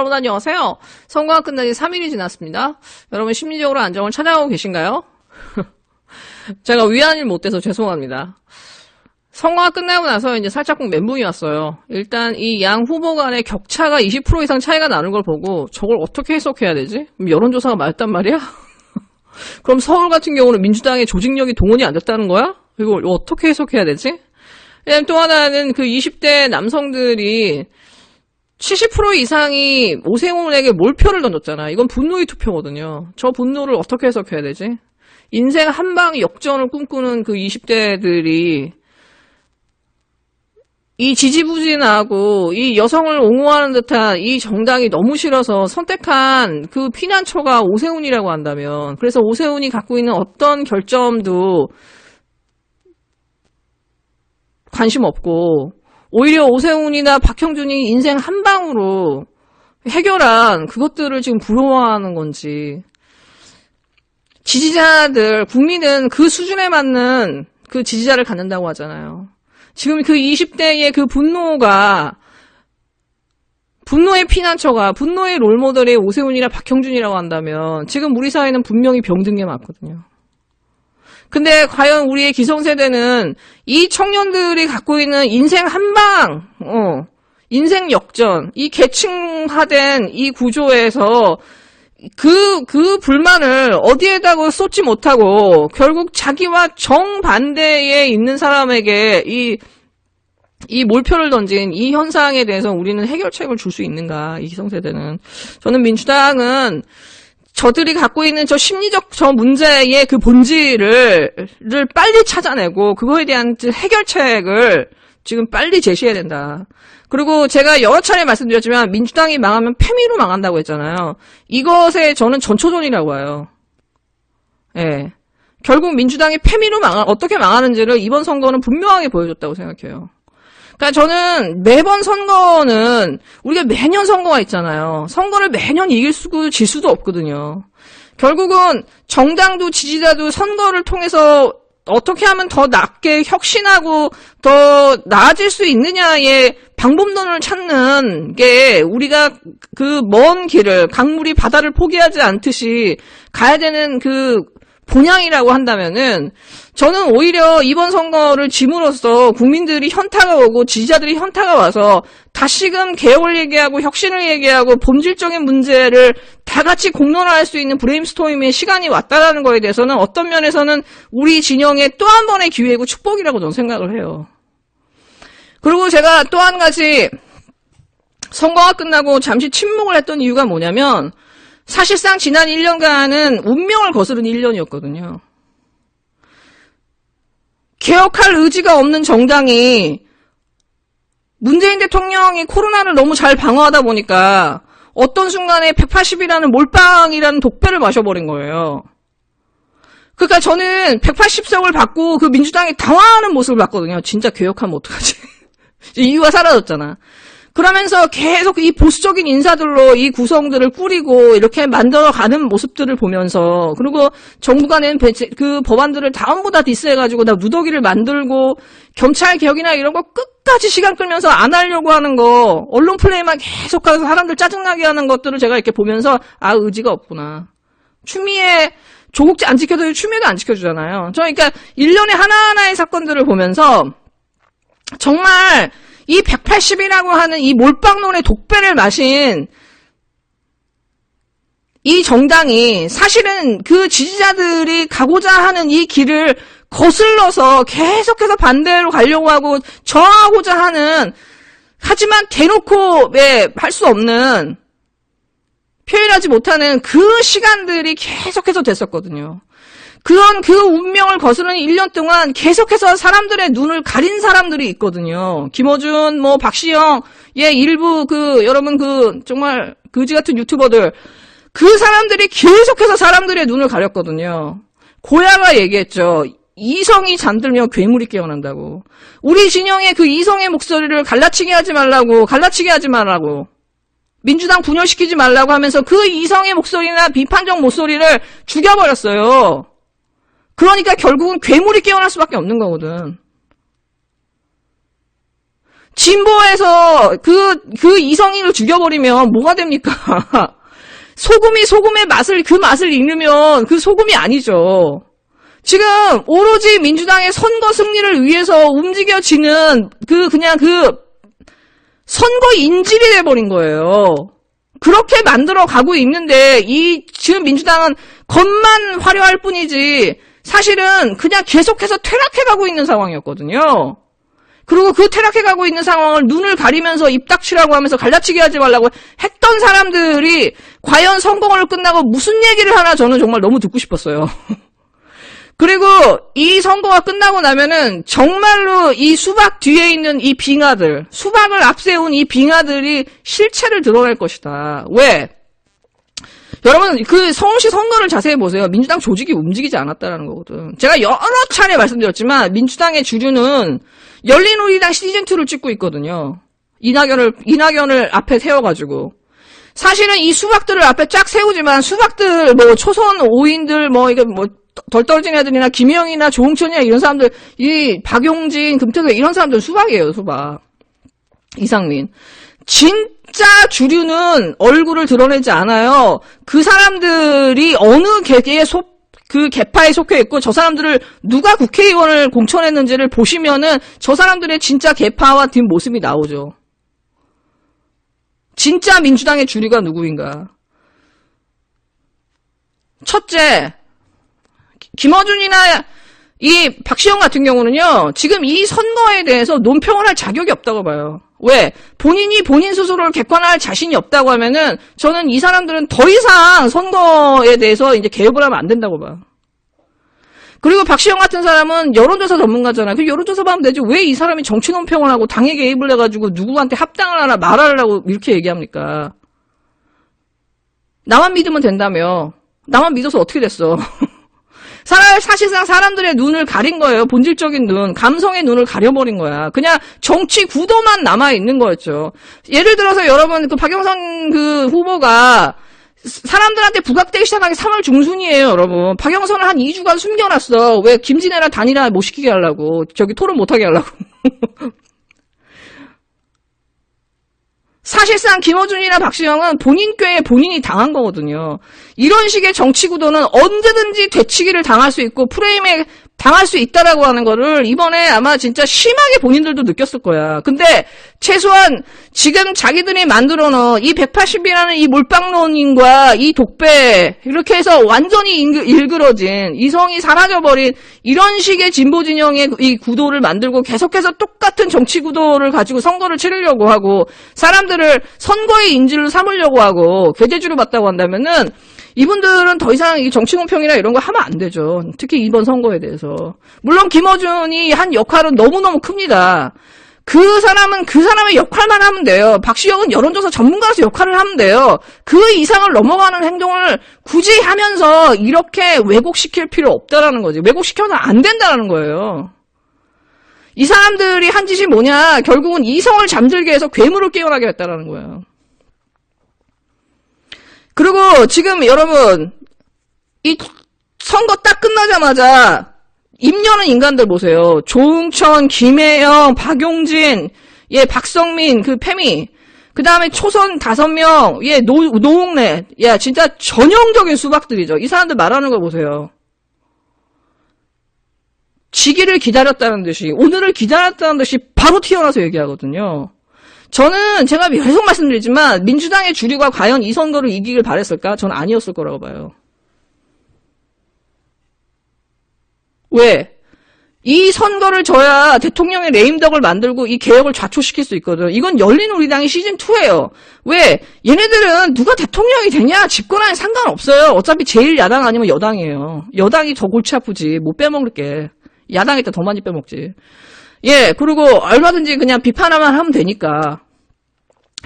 여러분 안녕하세요. 선거가 끝난 지 3일이 지났습니다. 여러분 심리적으로 안정을 찾아가고 계신가요? 제가 위안을 못 돼서 죄송합니다. 선거가 끝나고 나서 이제 살짝쿵 멘붕이 왔어요. 일단 이 양 후보 간의 격차가 20% 이상 차이가 나는 걸 보고 저걸 어떻게 해석해야 되지? 여론조사가 맞단 말이야? 그럼 서울 같은 경우는 민주당의 조직력이 동원이 안 됐다는 거야? 이걸 어떻게 해석해야 되지? 또 하나는 그 20대 남성들이 70% 이상이 오세훈에게 몰표를 던졌잖아. 이건 분노의 투표거든요. 저 분노를 어떻게 해석해야 되지? 인생 한방 역전을 꿈꾸는 그 20대들이 이 지지부진하고 이 여성을 옹호하는 듯한 이 정당이 너무 싫어서 선택한 그 피난처가 오세훈이라고 한다면, 그래서 오세훈이 갖고 있는 어떤 결점도 관심 없고 오히려 오세훈이나 박형준이 인생 한 방으로 해결한 그것들을 지금 부러워하는 건지, 지지자들, 국민은 그 수준에 맞는 그 지지자를 갖는다고 하잖아요. 지금 그 20대의 그 분노의 피난처가, 분노의 롤모델이 오세훈이나 박형준이라고 한다면 지금 우리 사회는 분명히 병든 게 맞거든요. 근데 과연 우리의 기성세대는 이 청년들이 갖고 있는 인생 한방, 인생 역전, 이 계층화된 이 구조에서 그 불만을 어디에다가 쏟지 못하고 결국 자기와 정반대에 있는 사람에게 이 몰표를 던진 이 현상에 대해서 우리는 해결책을 줄 수 있는가, 이 기성세대는. 저는 민주당은 저들이 갖고 있는 저 심리적 저 문제의 그 본질을 빨리 찾아내고 그거에 대한 해결책을 지금 빨리 제시해야 된다. 그리고 제가 여러 차례 말씀드렸지만 민주당이 망하면 패미로 망한다고 했잖아요. 이것에 저는 전초전이라고 해요. 예. 결국 민주당이 패미로 어떻게 망하는지를 이번 선거는 분명하게 보여줬다고 생각해요. 그러니까 저는 매번 선거는 우리가 매년 선거가 있잖아요. 선거를 매년 이길 수도 질 수도 없거든요. 결국은 정당도 지지자도 선거를 통해서 어떻게 하면 더 낮게 혁신하고 더 나아질 수 있느냐의 방법론을 찾는 게 우리가 그 먼 길을, 강물이 바다를 포기하지 않듯이 가야 되는 그 본향이라고 한다면은, 저는 오히려 이번 선거를 짐으로써 국민들이 현타가 오고 지지자들이 현타가 와서 다시금 개혁을 얘기하고 혁신을 얘기하고 본질적인 문제를 다 같이 공론화할 수 있는 브레인스토밍의 시간이 왔다라는 거에 대해서는 어떤 면에서는 우리 진영의 또 한 번의 기회고 축복이라고 저는 생각을 해요. 그리고 제가 또 한 가지 선거가 끝나고 잠시 침묵을 했던 이유가 뭐냐면, 사실상 지난 1년간은 운명을 거스른 1년이었거든요. 개혁할 의지가 없는 정당이, 문재인 대통령이 코로나를 너무 잘 방어하다 보니까 어떤 순간에 180이라는 몰빵이라는 독배를 마셔버린 거예요. 그러니까 저는 180석을 받고 그 민주당이 당황하는 모습을 봤거든요. 진짜 개혁하면 어떡하지? 이유가 사라졌잖아. 그러면서 계속 이 보수적인 인사들로 이 구성들을 꾸리고 이렇게 만들어가는 모습들을 보면서, 그리고 정부가 낸 그 법안들을 전부 다 디스해가지고 나 누더기를 만들고 경찰 개혁이나 이런 거 끝까지 시간 끌면서 안 하려고 하는 거, 언론 플레이만 계속해서 사람들 짜증나게 하는 것들을 제가 이렇게 보면서 의지가 없구나. 추미애 조국지 안 지켜도 추미애도 안 지켜주잖아요. 그러니까 1년에 하나하나의 사건들을 보면서 정말 이 180이라고 하는 이 몰빵론의 독배를 마신 이 정당이 사실은 그 지지자들이 가고자 하는 이 길을 거슬러서 계속해서 반대로 가려고 하고 저항하고자 하는, 하지만 대놓고 할 수 없는, 표현하지 못하는 그 시간들이 계속해서 됐었거든요. 그런 그 운명을 거스르는 1년 동안 계속해서 사람들의 눈을 가린 사람들이 있거든요. 김어준, 박시영, 일부 여러분 정말 거지 같은 유튜버들, 그 사람들이 계속해서 사람들의 눈을 가렸거든요. 고야가 얘기했죠. 이성이 잠들면 괴물이 깨어난다고. 우리 진영의 그 이성의 목소리를 갈라치게 하지 말라고. 민주당 분열시키지 말라고 하면서 그 이성의 목소리나 비판적 목소리를 죽여버렸어요. 그러니까 결국은 괴물이 깨어날 수밖에 없는 거거든. 진보에서 그 이성인을 죽여버리면 뭐가 됩니까? 소금이 소금의 그 맛을 잃으면 그 소금이 아니죠. 지금 오로지 민주당의 선거 승리를 위해서 움직여지는 그냥 선거 인질이 돼버린 거예요. 그렇게 만들어 가고 있는데 지금 민주당은 겉만 화려할 뿐이지 사실은 그냥 계속해서 퇴락해 가고 있는 상황이었거든요. 그리고 그 퇴락해 가고 있는 상황을 눈을 가리면서 입 닥치라고 하면서 갈라치기 하지 말라고 했던 사람들이 과연 선거가 끝나고 무슨 얘기를 하나 저는 정말 너무 듣고 싶었어요. 그리고 이 선거가 끝나고 나면은 정말로 이 수박 뒤에 있는 이 빙하들, 수박을 앞세운 이 빙하들이 실체를 드러낼 것이다. 왜? 여러분, 그 서울시 선거를 자세히 보세요. 민주당 조직이 움직이지 않았다라는 거거든. 제가 여러 차례 말씀드렸지만, 민주당의 주류는 열린우리당 시즌2를 찍고 있거든요. 이낙연을 앞에 세워가지고. 사실은 이 수박들을 앞에 쫙 세우지만, 수박들, 초선 5인들, 이게 덜 떨어진 애들이나 김영이나 조홍천이나 이런 사람들, 이 박용진, 금태섭 이런 사람들 수박이에요, 수박. 이상민. 진짜 주류는 얼굴을 드러내지 않아요. 그 사람들이 어느 계파에 속해 있고 저 사람들을 누가 국회의원을 공천했는지를 보시면은 저 사람들의 진짜 계파와 뒷모습이 나오죠. 진짜 민주당의 주류가 누구인가. 첫째, 김어준이나 이 박시영 같은 경우는요, 지금 이 선거에 대해서 논평을 할 자격이 없다고 봐요. 왜? 본인이 본인 스스로를 객관화할 자신이 없다고 하면은 저는 이 사람들은 더 이상 선거에 대해서 이제 개입을 하면 안 된다고 봐. 그리고 박시영 같은 사람은 여론조사 전문가잖아요. 그 여론조사 하면 되지. 왜 이 사람이 정치 논평을 하고 당에 개입을 해가지고 누구한테 합당을 하나 말하려고 이렇게 얘기합니까? 나만 믿으면 된다며. 나만 믿어서 어떻게 됐어? 사실상 사람들의 눈을 가린 거예요. 본질적인 눈, 감성의 눈을 가려버린 거야. 그냥 정치 구도만 남아있는 거였죠. 예를 들어서 여러분, 박영선 후보가 사람들한테 부각되기 시작한 게 3월 중순이에요, 여러분. 박영선을 한 2주간 숨겨놨어. 왜 김진애랑 단일화 못 시키게 하려고. 토론 못하게 하려고. 사실상 김어준이나 박시영은 본인 꾀에 본인이 당한 거거든요. 이런 식의 정치 구도는 언제든지 되치기를 당할 수 있고 프레임에 당할 수 있다라고 하는 거를 이번에 아마 진짜 심하게 본인들도 느꼈을 거야. 근데 최소한 지금 자기들이 만들어 놓은 이 180이라는 이 몰빵론인과 이 독배 이렇게 해서 완전히 일그러진 이성이 사라져버린 이런 식의 진보 진영의 이 구도를 만들고 계속해서 똑같은 정치 구도를 가지고 선거를 치르려고 하고 사람들을 선거의 인질로 삼으려고 하고 괴제주를 받다고 한다면은 이분들은 더 이상 이 정치 공평이나 이런 거 하면 안 되죠. 특히 이번 선거에 대해서. 물론 김어준이 한 역할은 너무너무 큽니다. 그 사람은 그 사람의 역할만 하면 돼요. 박시영은 여론조사 전문가로서 역할을 하면 돼요. 그 이상을 넘어가는 행동을 굳이 하면서 이렇게 왜곡시킬 필요 없다라는 거지. 왜곡시켜서 안 된다라는 거예요. 이 사람들이 한 짓이 뭐냐. 결국은 이성을 잠들게 해서 괴물을 깨어나게 했다라는 거예요. 그리고 지금 여러분 이 선거 딱 끝나자마자 입려는 인간들 보세요. 조응천, 김혜영, 박용진, 박성민, 패미, 그 다음에 초선 5명, 노웅래, 진짜 전형적인 수박들이죠. 이 사람들 말하는 거 보세요. 지기를 기다렸다는 듯이, 오늘을 기다렸다는 듯이 바로 튀어나와서 얘기하거든요. 저는 제가 계속 말씀드리지만 민주당의 주류가 과연 이 선거를 이기길 바랬을까? 저는 아니었을 거라고 봐요. 왜? 이 선거를 져야 대통령의 레임덕을 만들고 이 개혁을 좌초시킬 수 있거든. 이건 열린우리당의 시즌2예요. 왜? 얘네들은 누가 대통령이 되냐? 집권하는 상관없어요. 어차피 제일 야당 아니면 여당이에요. 여당이 더 골치 아프지. 못 빼먹을게. 야당이 더 많이 빼먹지. 그리고 얼마든지 그냥 비판하면 하면 되니까.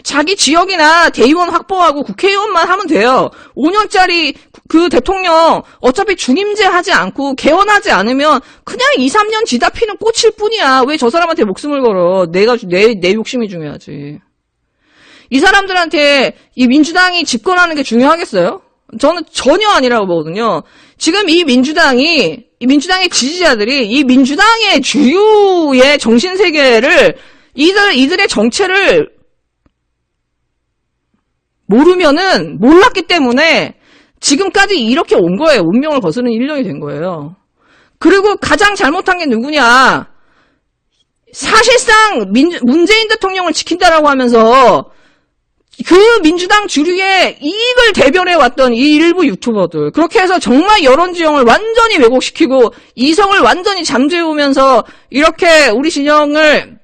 자기 지역이나 대의원 확보하고 국회의원만 하면 돼요. 5년짜리 그 대통령 어차피 중임제 하지 않고 개헌하지 않으면 그냥 2, 3년 지다 피는 꽃일 뿐이야. 왜 저 사람한테 목숨을 걸어. 내 욕심이 중요하지. 이 사람들한테 이 민주당이 집권하는 게 중요하겠어요? 저는 전혀 아니라고 보거든요. 지금 이 민주당의 지지자들이 이 민주당의 주류의 정신세계를 이들의 정체를 몰랐기 때문에 지금까지 이렇게 온 거예요. 운명을 거스르는 일령이 된 거예요. 그리고 가장 잘못한 게 누구냐? 사실상 문재인 대통령을 지킨다라고 하면서 그 민주당 주류의 이익을 대변해왔던 이 일부 유튜버들, 그렇게 해서 정말 여론지형을 완전히 왜곡시키고 이성을 완전히 잠재우면서 이렇게 우리 진영을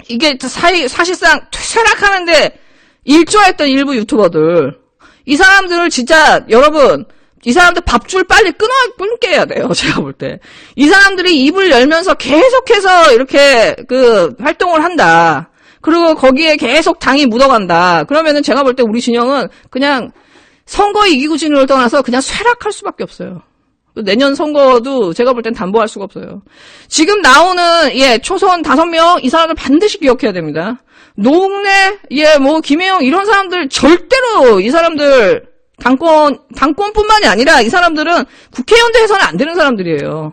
이게 사실상 쇠락하는데 일조했던 일부 유튜버들, 이 사람들을 진짜 여러분, 이 사람들 밥줄 빨리 끊게 해야 돼요. 제가 볼 때. 이 사람들이 입을 열면서 계속해서 이렇게 활동을 한다. 그리고 거기에 계속 당이 묻어간다. 그러면은 제가 볼 때 우리 진영은 그냥 선거 이기고 지는 걸 떠나서 그냥 쇠락할 수밖에 없어요. 내년 선거도 제가 볼 땐 담보할 수가 없어요. 지금 나오는 초선 5명 이 사람들 반드시 기억해야 됩니다. 노웅래, 김혜영 이런 사람들 절대로 이 사람들 당권뿐만이 아니라 이 사람들은 국회의원도 해서는 안 되는 사람들이에요.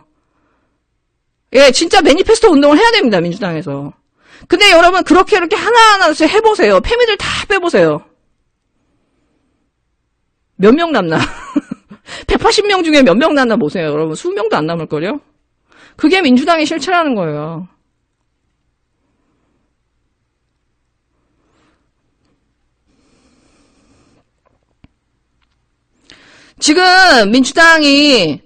진짜 매니페스토 운동을 해야 됩니다. 민주당에서. 근데 여러분 그렇게 이렇게 하나하나씩 해보세요. 패미들 다 빼보세요. 몇 명 남나? 180명 중에 몇 명 남나 보세요. 여러분 20명도 안 남을걸요? 그게 민주당의 실체라는 거예요. 지금 민주당이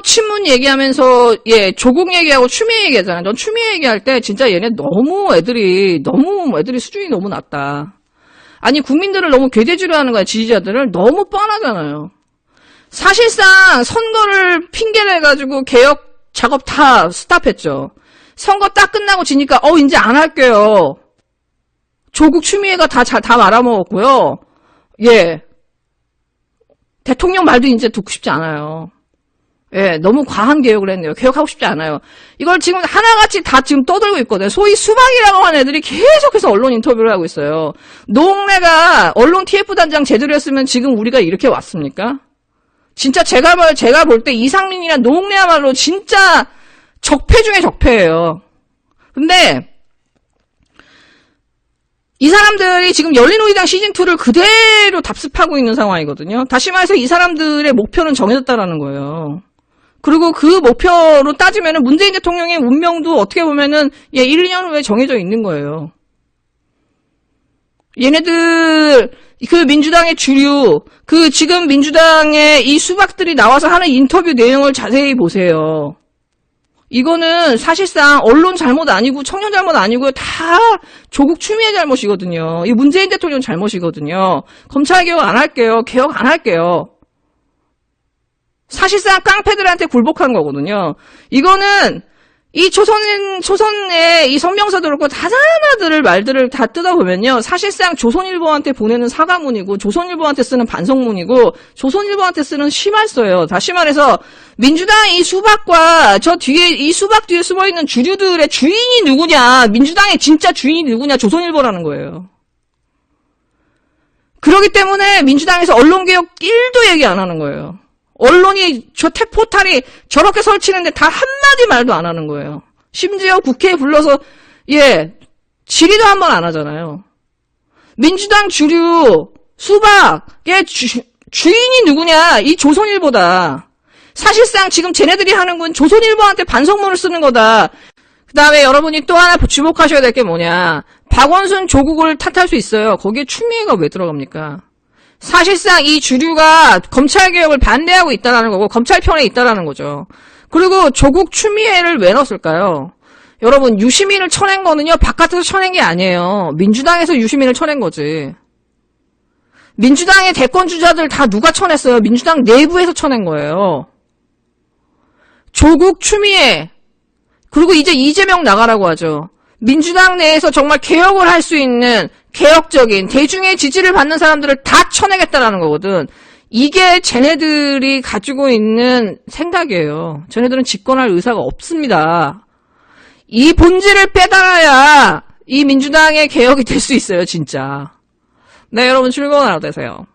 친문 얘기하면서 조국 얘기하고 추미애 얘기하잖아요. 넌 추미애 얘기할 때 진짜 얘네 애들이 수준이 너무 낮다. 아니 국민들을 너무 괴대주로 하는 거야. 지지자들을 너무 뻔하잖아요. 사실상 선거를 핑계를 해가지고 개혁 작업 다 스탑했죠. 선거 딱 끝나고 지니까 이제 안 할게요. 조국 추미애가 다 말아먹었고요. 대통령 말도 이제 듣고 싶지 않아요. 너무 과한 개혁을 했네요. 개혁하고 싶지 않아요. 이걸 지금 하나같이 다 지금 떠들고 있거든요. 소위 수박이라고 하는 애들이 계속해서 언론 인터뷰를 하고 있어요. 노웅래가 언론 TF단장 제대로 했으면 지금 우리가 이렇게 왔습니까? 진짜 제가 볼 때 이상민이나 노웅래야말로 진짜 적폐 중에 적폐예요. 근데 이 사람들이 지금 열린우리당 시즌2를 그대로 답습하고 있는 상황이거든요. 다시 말해서 이 사람들의 목표는 정해졌다라는 거예요. 그리고 그 목표로 따지면은 문재인 대통령의 운명도 어떻게 보면은 1, 2년 후에 정해져 있는 거예요. 얘네들 그 민주당의 주류, 지금 민주당의 이 수박들이 나와서 하는 인터뷰 내용을 자세히 보세요. 이거는 사실상 언론 잘못 아니고 청년 잘못 아니고요. 다 조국 추미애 잘못이거든요. 이 문재인 대통령 잘못이거든요. 검찰 개혁 안 할게요. 개혁 안 할게요. 사실상 깡패들한테 굴복한 거거든요. 이거는 이 조선의 이 성명서도 그렇고 하나하나들을 말들을 다 뜯어보면요. 사실상 조선일보한테 보내는 사과문이고 조선일보한테 쓰는 반성문이고 조선일보한테 쓰는 심할서예요. 다시 말해서 민주당 이 수박과 이 수박 뒤에 숨어있는 주류들의 주인이 누구냐, 민주당의 진짜 주인이 누구냐, 조선일보라는 거예요. 그렇기 때문에 민주당에서 언론개혁 1도 얘기 안 하는 거예요. 언론이 포탈이 저렇게 설치는데 다 한마디 말도 안 하는 거예요. 심지어 국회에 불러서 질의도 한 번 안 하잖아요. 민주당 주류 수박의 주인이 누구냐, 이 조선일보다. 사실상 지금 쟤네들이 하는 건 조선일보한테 반성문을 쓰는 거다. 그 다음에 여러분이 또 하나 주목하셔야 될 게 뭐냐, 박원순 조국을 탓할 수 있어요. 거기에 추미애가 왜 들어갑니까? 사실상 이 주류가 검찰개혁을 반대하고 있다는 거고 검찰 편에 있다는 거죠. 그리고 조국 추미애를 왜 넣었을까요? 여러분 유시민을 쳐낸 거는요, 바깥에서 쳐낸 게 아니에요. 민주당에서 유시민을 쳐낸 거지. 민주당의 대권주자들 다 누가 쳐냈어요? 민주당 내부에서 쳐낸 거예요. 조국 추미애, 그리고 이제 이재명 나가라고 하죠. 민주당 내에서 정말 개혁을 할 수 있는 개혁적인 대중의 지지를 받는 사람들을 다 쳐내겠다라는 거거든. 이게 쟤네들이 가지고 있는 생각이에요. 쟤네들은 집권할 의사가 없습니다. 이 본질을 빼달아야 이 민주당의 개혁이 될 수 있어요, 진짜. 네, 여러분 즐거운 하루 되세요.